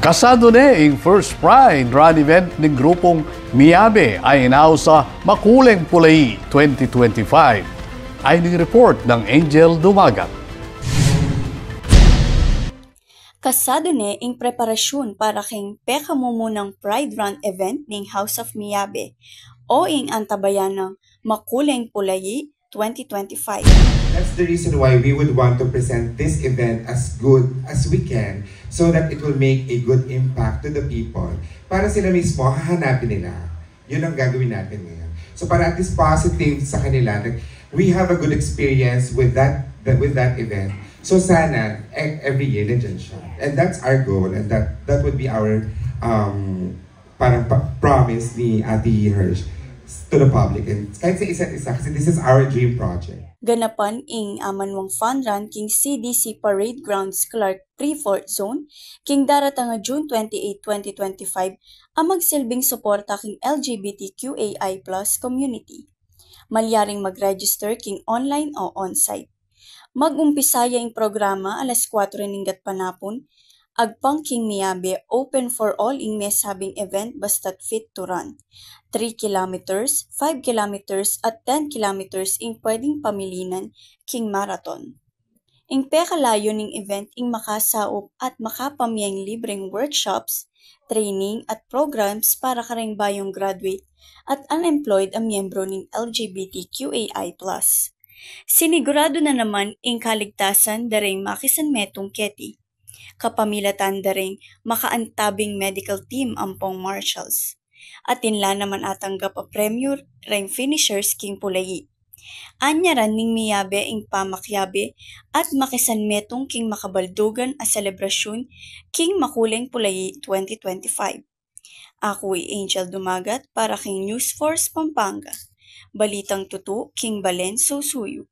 Kasado ang first Pride Run event ng grupong Miyabe ay inaw sa Makuleng Pulay 2025. Ay ning report ng Angel Dumagat. Kasado ang preparasyon para king pekamumunang Pride Run event ng House of Miyabe o ing antabayan ng Makuleng Pulay 2025. That's the reason why we would want to present this event as good as we can so that it will make a good impact to the people. Para sila mismo, hahanapin nila. Yun ang gagawin natin ngayon. So para at least positive sa kanila, we have a good experience with that event. So sana, every year, nandiyan siya. And that's our goal and that would be our parang promise ni Ate Hirsch to the public and kahit sa isa't isa kasi this is our dream project. Ganapan ing amanwang fun run king CDC Parade Grounds Clark Pre-Fort Zone king daratang nga June 28, 2025 ang magsilbing suporta king LGBTQAI+ community. Malyaring mag-register king online o on-site. Mag-umpisaya ing programa alas 4 ninggat panapon. Agpang king Miyabe open for all ing mesabing event basta't fit to run. 3 kilometers, 5 kilometers at 10 kilometers ing pwedeng pamilinan king marathon. Ing pekalayo ning event ing makasaop at makapamiyang libreng workshops, training at programs para kareng bayong graduate at unemployed ang miyembro ning LGBTQAI+. Sinigurado na naman ing kaligtasan dareng makisanmetong keti. Kapamilatan daring makaantabing medical team ampong marshals. At inla naman atanggap a premyo reng finishers king Pulayi. Anyaran ning Miyabe ing pamakyabe at makisanmetong king makabaldugan a selebrasyon king Makuleng Pulayi 2025. Ako'y Angel Dumagat para king News Force Pampanga. Balitang tutu king Balen Susuyo.